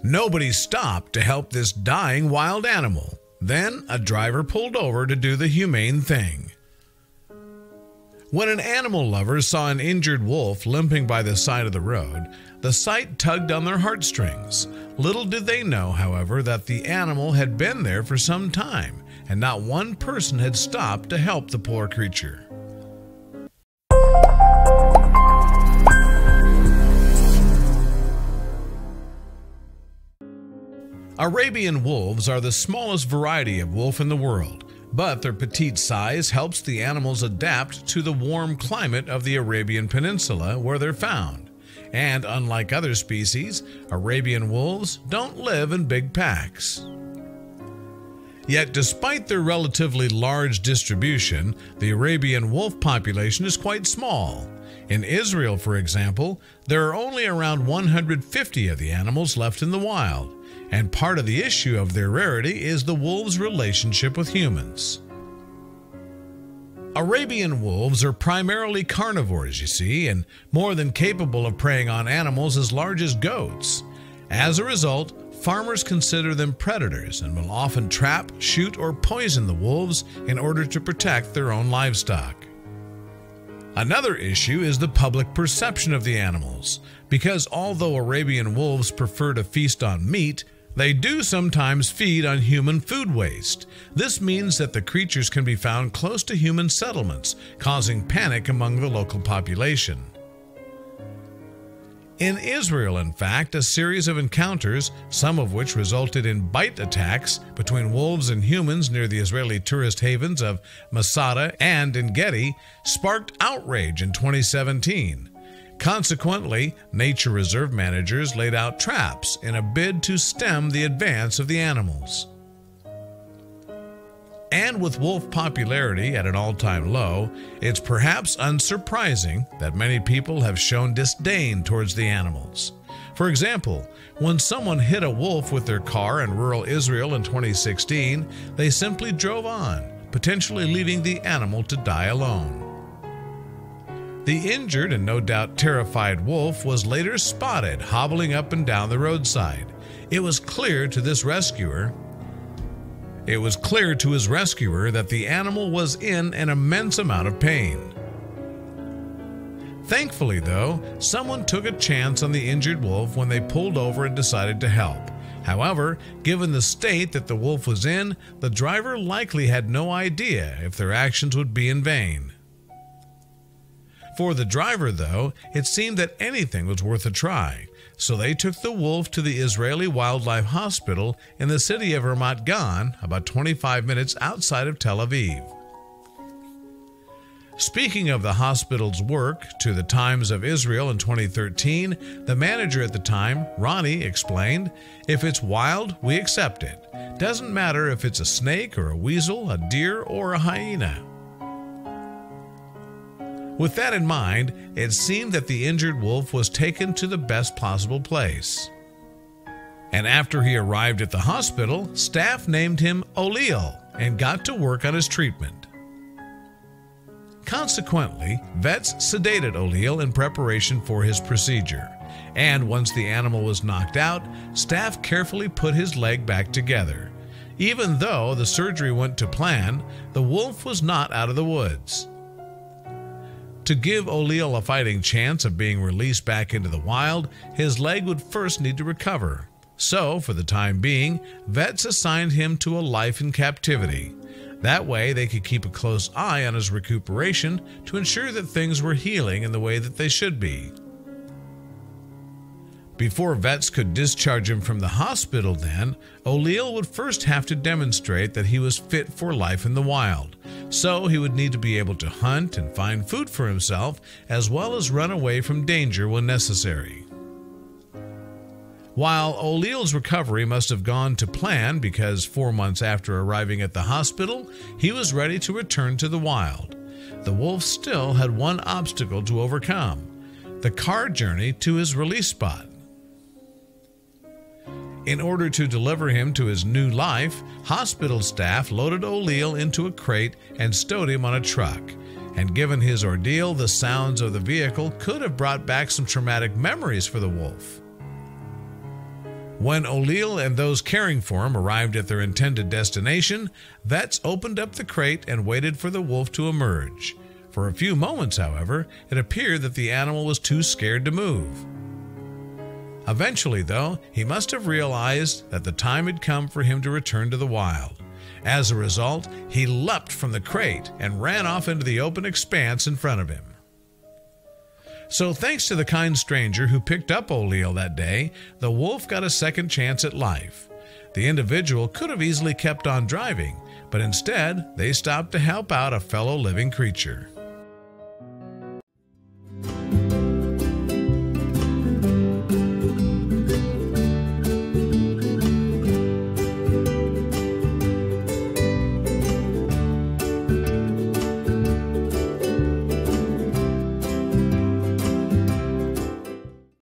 Nobody stopped to help this dying wild animal. Then a driver pulled over to do the humane thing. When an animal lover saw an injured wolf limping by the side of the road, the sight tugged on their heartstrings. Little did they know, however, that the animal had been there for some time, and not one person had stopped to help the poor creature. Arabian wolves are the smallest variety of wolf in the world, but their petite size helps the animals adapt to the warm climate of the Arabian Peninsula where they're found. And unlike other species, Arabian wolves don't live in big packs. Yet despite their relatively large distribution, the Arabian wolf population is quite small. In Israel, for example, there are only around 150 of the animals left in the wild. And part of the issue of their rarity is the wolves' relationship with humans. Arabian wolves are primarily carnivores, you see, and more than capable of preying on animals as large as goats. As a result, farmers consider them predators and will often trap, shoot, or poison the wolves in order to protect their own livestock. Another issue is the public perception of the animals, because although Arabian wolves prefer to feast on meat, they do sometimes feed on human food waste. This means that the creatures can be found close to human settlements, causing panic among the local population. In Israel, in fact, a series of encounters, some of which resulted in bite attacks between wolves and humans near the Israeli tourist havens of Masada and En-Gedi, sparked outrage in 2017. Consequently, nature reserve managers laid out traps in a bid to stem the advance of the animals. And with wolf popularity at an all-time low, it's perhaps unsurprising that many people have shown disdain towards the animals. For example, when someone hit a wolf with their car in rural Israel in 2016, they simply drove on, potentially leaving the animal to die alone. The injured and no doubt terrified wolf was later spotted hobbling up and down the roadside. It was clear to his rescuer that the animal was in an immense amount of pain. Thankfully, though, someone took a chance on the injured wolf when they pulled over and decided to help. However, given the state that the wolf was in, the driver likely had no idea if their actions would be in vain. For the driver, though, it seemed that anything was worth a try, so they took the wolf to the Israeli Wildlife Hospital in the city of Ramat Gan, about 25 minutes outside of Tel Aviv. Speaking of the hospital's work to the Times of Israel in 2013, the manager at the time, Ronnie, explained, "If it's wild, we accept it. Doesn't matter if it's a snake or a weasel, a deer or a hyena." With that in mind, it seemed that the injured wolf was taken to the best possible place. And after he arrived at the hospital, staff named him O'Leal and got to work on his treatment. Consequently, vets sedated O'Leal in preparation for his procedure. And once the animal was knocked out, staff carefully put his leg back together. Even though the surgery went to plan, the wolf was not out of the woods. To give O'Leal a fighting chance of being released back into the wild, his leg would first need to recover. So, for the time being, vets assigned him to a life in captivity. That way, they could keep a close eye on his recuperation to ensure that things were healing in the way that they should be. Before vets could discharge him from the hospital then, O'Leal would first have to demonstrate that he was fit for life in the wild. So he would need to be able to hunt and find food for himself, as well as run away from danger when necessary. While O'Leal's recovery must have gone to plan because 4 months after arriving at the hospital, he was ready to return to the wild. The wolf still had one obstacle to overcome: the car journey to his release spot. In order to deliver him to his new life, hospital staff loaded O'Leal into a crate and stowed him on a truck. And given his ordeal, the sounds of the vehicle could have brought back some traumatic memories for the wolf. When O'Leal and those caring for him arrived at their intended destination, vets opened up the crate and waited for the wolf to emerge. For a few moments, however, it appeared that the animal was too scared to move. Eventually, though, he must have realized that the time had come for him to return to the wild. As a result, he leapt from the crate and ran off into the open expanse in front of him. So thanks to the kind stranger who picked up O'Leal that day, the wolf got a second chance at life. The individual could have easily kept on driving, but instead they stopped to help out a fellow living creature.